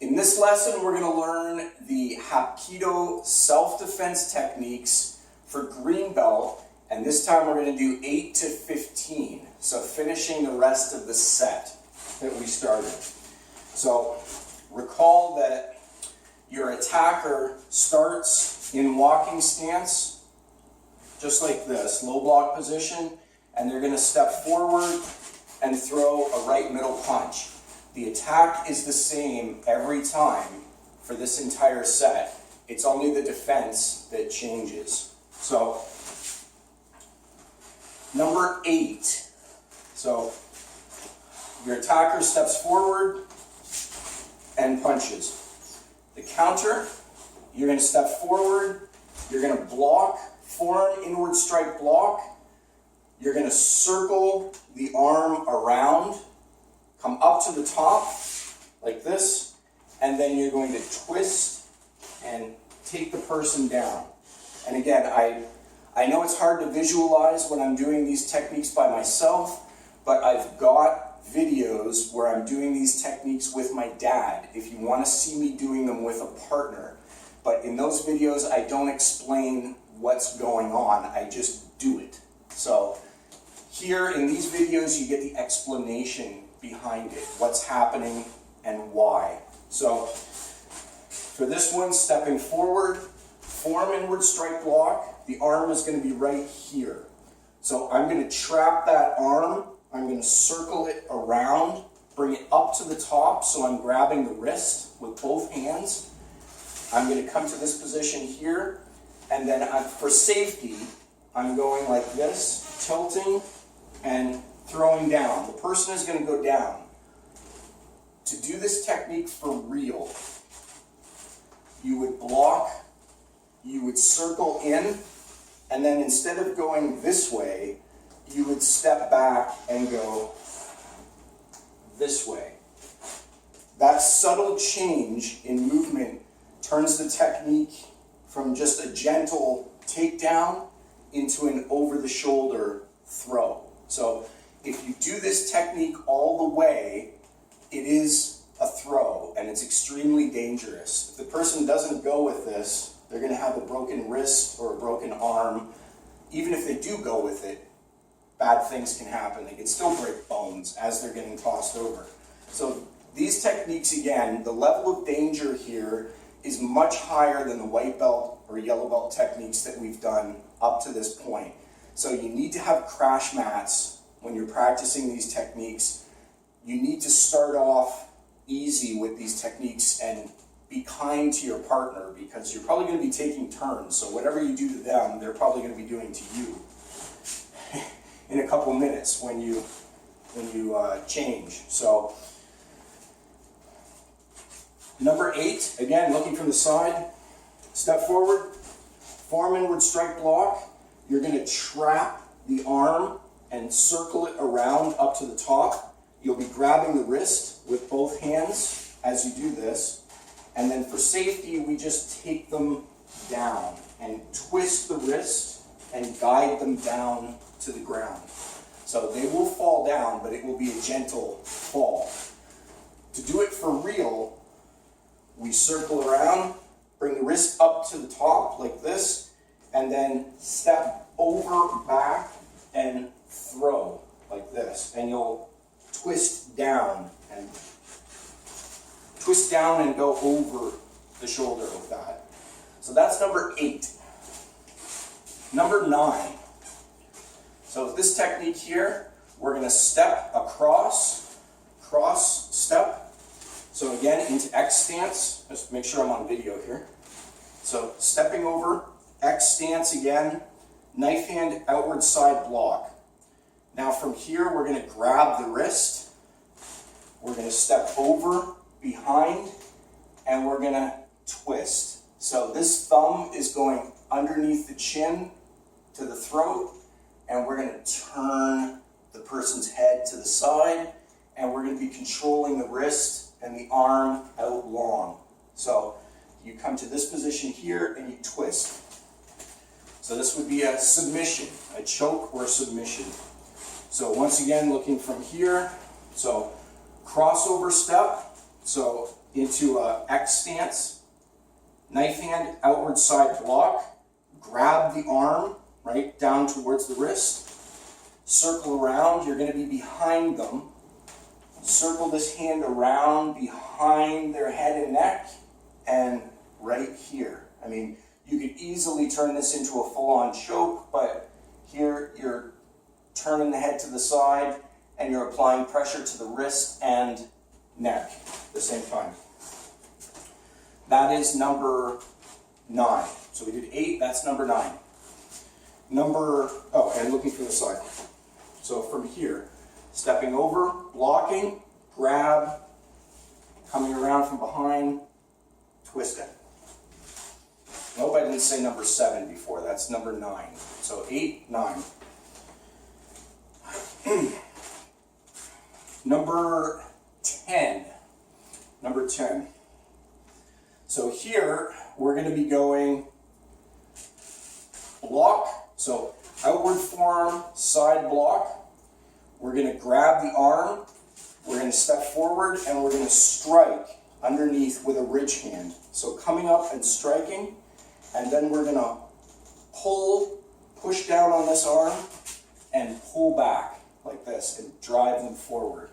In this lesson, we're going to learn the Hap-Ki-Do self-defense techniques for green belt, and this time we're going to do 8 to 15, so finishing the rest of the set that we started. So recall that your attacker starts in walking stance, just like this, low block position, and they're going to step forward and throw a right middle punch. The attack is the same every time for this entire set. It's only the defense that changes. So, number 8. So, your attacker steps forward and punches. The counter, you're going to step forward, you're going to block, forearm inward strike block, you're going to circle the arm around, come up to the top, like this, and then you're going to twist and take the person down. And again, I know it's hard to visualize when I'm doing these techniques by myself, but I've got videos where I'm doing these techniques with my dad, if you want to see me doing them with a partner. But in those videos, I don't explain what's going on, I just do it. So here in these videos, you get the explanation behind it, what's happening and why. So for this one, stepping forward, forearm inward strike block, the arm is going to be right here. So I'm going to trap that arm, I'm going to circle it around, bring it up to the top, so I'm grabbing the wrist with both hands. I'm going to come to this position here, and then for safety, I'm going like this, tilting and throwing down. The person is going to go down. To do this technique for real, you would block, you would circle in, and then instead of going this way, you would step back and go this way. That subtle change in movement turns the technique from just a gentle takedown into an over-the-shoulder throw. So if you do this technique all the way, it is a throw, and it's extremely dangerous. If the person doesn't go with this, they're going to have a broken wrist or a broken arm. Even if they do go with it, bad things can happen. They can still break bones as they're getting tossed over. So these techniques, again, the level of danger here is much higher than the white belt or yellow belt techniques that we've done up to this point. So you need to have crash mats when you're practicing these techniques. You need to start off easy with these techniques and be kind to your partner, because you're probably going to be taking turns. So whatever you do to them, they're probably going to be doing to you in a couple minutes when you change. So number 8, again, looking from the side, step forward, forearm inward strike block. You're going to trap the arm and circle it around up to the top. You'll be grabbing the wrist with both hands as you do this. And then for safety, we just take them down and twist the wrist and guide them down to the ground. So they will fall down, but it will be a gentle fall. To do it for real, we circle around, bring the wrist up to the top like this, and then step over, back, and throw like this. And you'll twist down and go over the shoulder with that. So that's number 8. Number 9. So with this technique here, we're going to step across, cross, step. So again, into X stance. Just make sure I'm on video here. So stepping over, X stance again, knife hand outward side block. Now from here, we're going to grab the wrist. We're going to step over, behind, and we're going to twist. So this thumb is going underneath the chin to the throat, and we're going to turn the person's head to the side, and we're going to be controlling the wrist and the arm out long. So you come to this position here and you twist. So this would be a submission, a choke or a submission. So once again, looking from here, so crossover step, So into a X stance, knife hand, outward side block, grab the arm, right, down towards the wrist, circle around, you're going to be behind them, circle this hand around behind their head and neck, and right here. I mean, you could easily turn this into a full-on choke, but here you're turning the head to the side and you're applying pressure to the wrist and neck at the same time. That is number 9. So we did 8, that's number 9. And looking for the side. So from here, stepping over, blocking, grab, coming around from behind, twisting. Nope, I didn't say number 7 before, that's number 9. So 8, 9. Number 10. Number 10. So here, we're going to be going block, so outward forearm, side block. We're going to grab the arm, we're going to step forward, and we're going to strike underneath with a ridge hand. So coming up and striking, and then we're going to push down on this arm, and pull back like this, and drive them forward.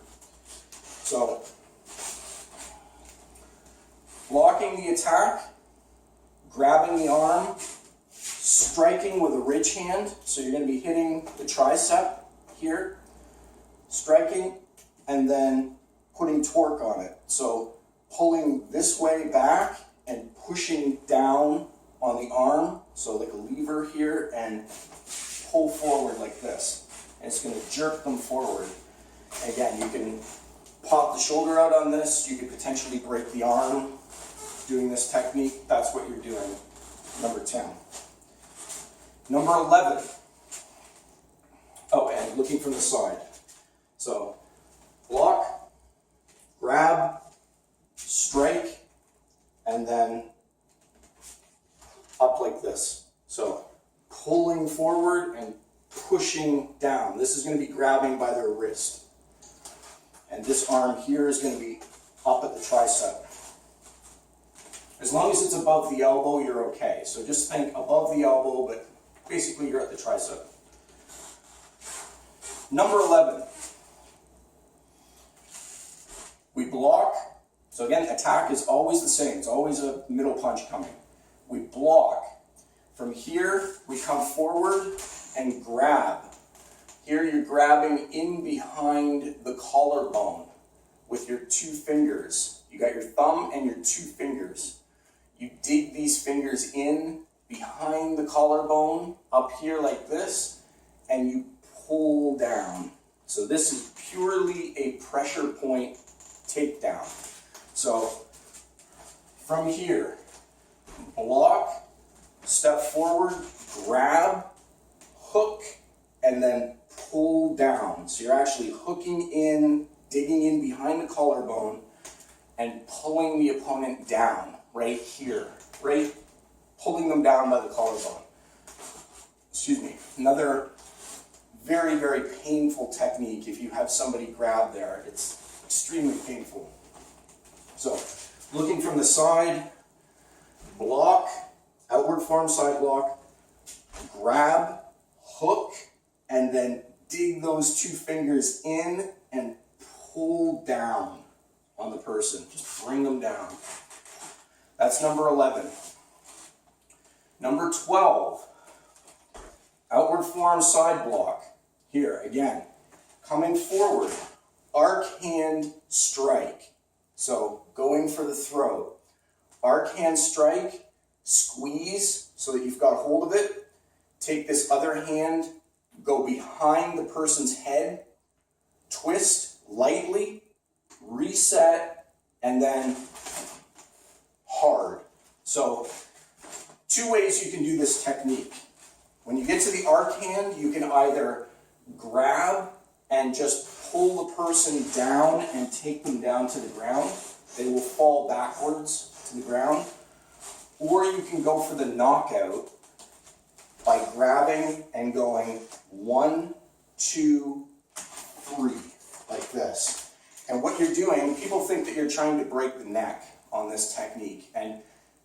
So, blocking the attack, grabbing the arm, striking with a ridge hand, so you're going to be hitting the tricep here, striking, and then putting torque on it. So pulling this way back and pushing down on the arm, so like a lever here, and pull forward like this. And it's going to jerk them forward. Again, you can pop the shoulder out on this, you could potentially break the arm doing this technique. That's what you're doing. Number 10. Number 11. Oh, and looking from the side. So, block, grab, strike, and then up like this. So, pulling forward and pushing down. This is going to be grabbing by their wrist. And this arm here is going to be up at the tricep. As long as it's above the elbow, you're okay. So just think above the elbow, but basically you're at the tricep. Number 11. We block. So again, attack is always the same. It's always a middle punch coming. We block. From here, we come forward and grab. Here you're grabbing in behind the collarbone with your 2 fingers. You got your thumb and your 2 fingers. You dig these fingers in behind the collarbone, up here like this, and you pull down. So this is purely a pressure point takedown. So from here, block, step forward, grab, hook, and then pull down. So you're actually hooking in, digging in behind the collarbone, and pulling the opponent down right here, right? Pulling them down by the collarbone. Excuse me. Another very, very painful technique if you have somebody grab there. It's extremely painful. So, looking from the side, block, outward forearm side block, grab, hook, and then dig those 2 fingers in and pull down on the person. Just bring them down. That's number 11. Number 12, outward forearm side block. Here, again, coming forward, arc hand strike. So going for the throat. Arc hand strike, squeeze so that you've got hold of it. Take this other hand, go behind the person's head, twist lightly, reset, and then hard. So 2 ways you can do this technique. When you get to the arc hand, you can either grab and just pull the person down and take them down to the ground. They will fall backwards to the ground. Or you can go for the knockout by grabbing and going 1, 2, 3, like this. And what you're doing, people think that you're trying to break the neck on this technique. And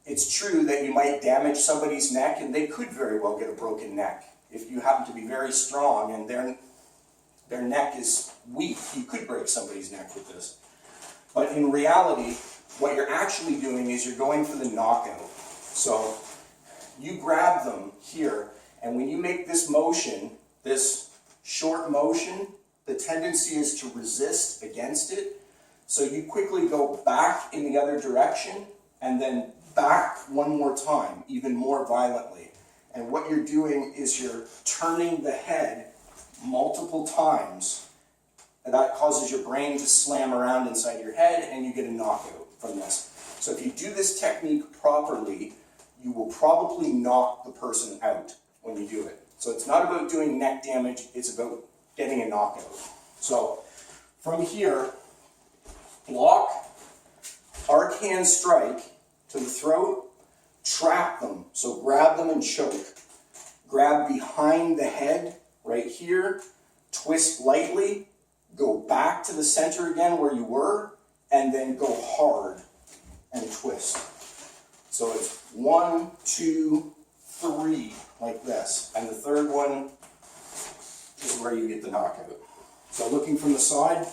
it's true that you might damage somebody's neck, and they could very well get a broken neck. If you happen to be very strong and their neck is weak, you could break somebody's neck with this. But in reality, what you're actually doing is you're going for the knockout. So you grab them here, and when you make this motion, this short motion, the tendency is to resist against it. So you quickly go back in the other direction, and then back one more time, even more violently. And what you're doing is you're turning the head multiple times, and that causes your brain to slam around inside your head, and you get a knockout from this. So if you do this technique properly, you will probably knock the person out when you do it. So it's not about doing neck damage, it's about getting a knockout. So from here, block, arc hand strike to the throat, trap them. So grab them and choke. Grab behind the head right here, twist lightly, go back to the center again where you were, and then go hard and twist. So it's 1, 2, 3, like this. And the third one is where you get the knockout. So looking from the side,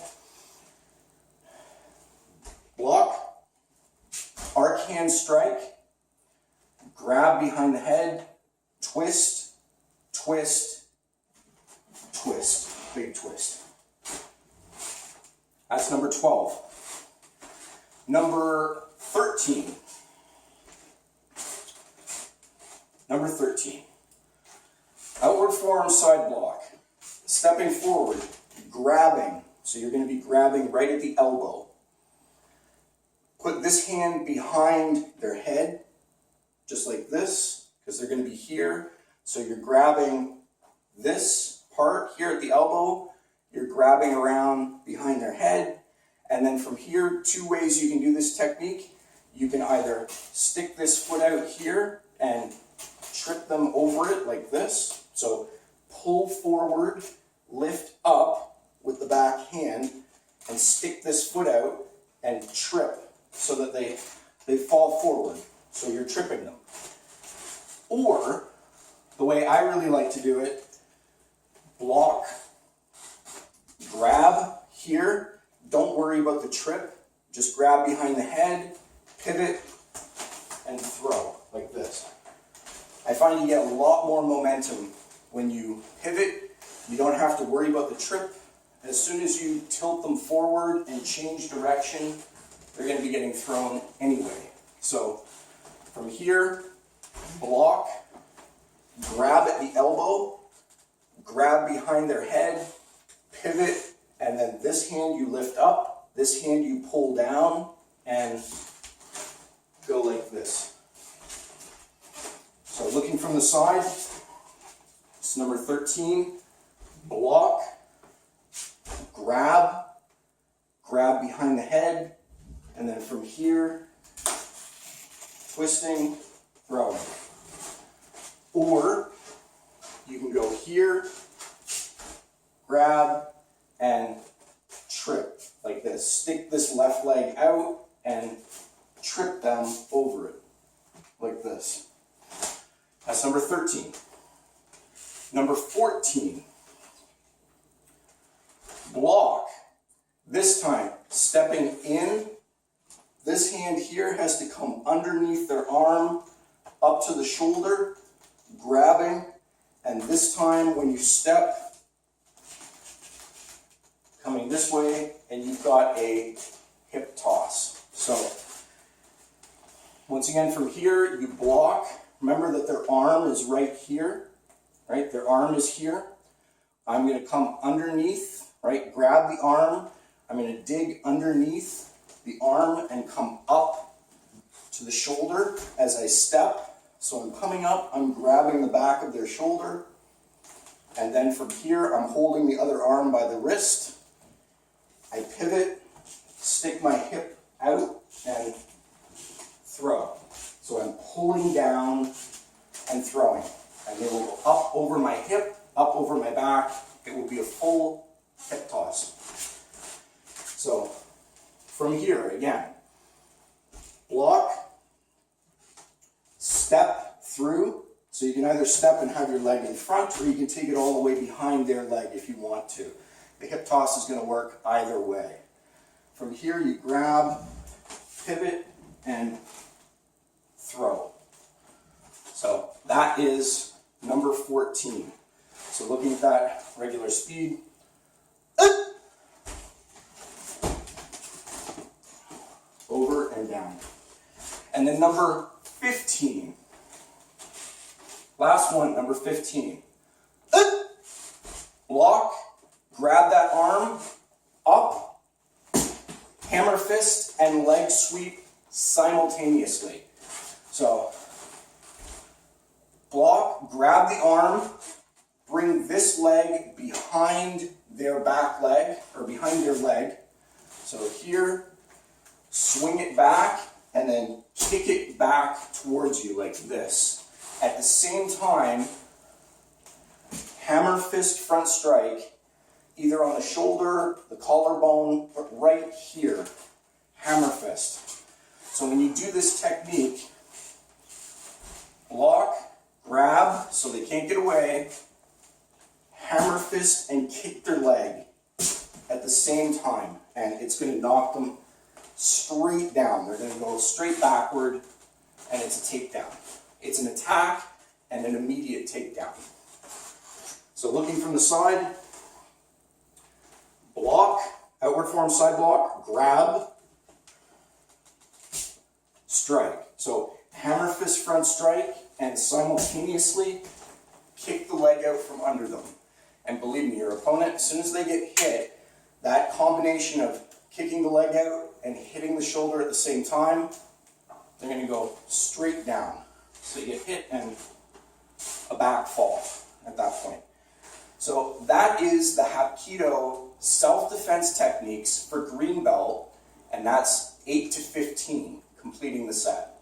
block, arc hand strike, grab behind the head, twist, twist, twist, big twist. That's number 12. Number 13. Number 13. Outward forearm side block. Stepping forward, grabbing. So you're going to be grabbing right at the elbow. Put this hand behind their head, just like this, because they're going to be here. So you're grabbing this part here at the elbow. You're grabbing around behind their head. And then from here, 2 ways you can do this technique. You can either stick this foot out here and trip them over it like this. So pull forward, lift up with the back hand, and stick this foot out and trip so that they fall forward. So you're tripping them. Or, the way I really like to do it, block, grab here, don't worry about the trip, just grab behind the head, pivot, and throw, like this. I find you get a lot more momentum when you pivot. You don't have to worry about the trip. As soon as you tilt them forward and change direction, they're going to be getting thrown anyway. So from here, block, grab at the elbow, grab behind their head, pivot, and then this hand you lift up, this hand you pull down, and go like this. So looking from the side, it's number 13, block, grab behind the head, and then from here, twisting, throwing. Or you can go here, grab, and trip, like this. Stick this left leg out and trip them over it, like this. That's number 13. Number 14, block. This time, stepping in. This hand here has to come underneath their arm, up to the shoulder, grabbing, and this time when you step, coming this way, and you've got a hip toss. So, once again from here, you block. Remember that their arm is right here, right? Their arm is here. I'm going to come underneath, right? Grab the arm. I'm going to dig underneath the arm and come up to the shoulder as I step. So I'm coming up, I'm grabbing the back of their shoulder, and then from here I'm holding the other arm by the wrist. I pivot, stick my hip out, and throw. So I'm pulling down and throwing. And they will go up over my hip, up over my back. It will be a full hip toss. So from here, again, block, step through. So you can either step and have your leg in front, or you can take it all the way behind their leg if you want to. The hip toss is going to work either way. From here, you grab, pivot, and throw. So that is number 14. So looking at that regular speed, over and down. And then number 15. Last one, number 15. Block, grab that arm, up, hammer fist, and leg sweep simultaneously. So, block, grab the arm, bring this leg behind their back leg, or behind their leg. So here, swing it back, and then kick it back towards you like this. At the same time, hammer fist front strike, either on the shoulder, the collarbone, but right here, hammer fist. So when you do this technique, block, grab so they can't get away, hammer fist and kick their leg at the same time. And it's going to knock them straight down. They're going to go straight backward, and it's a takedown. It's an attack and an immediate takedown. So looking from the side, block, outward form side block, grab, strike. So hammer fist front strike and simultaneously kick the leg out from under them. And believe me, your opponent, as soon as they get hit, that combination of kicking the leg out and hitting the shoulder at the same time, they're going to go straight down. So you get hit and a back fall at that point. So that is the Hapki-Do self-defense techniques for green belt, and that's 8 to 15 completing the set.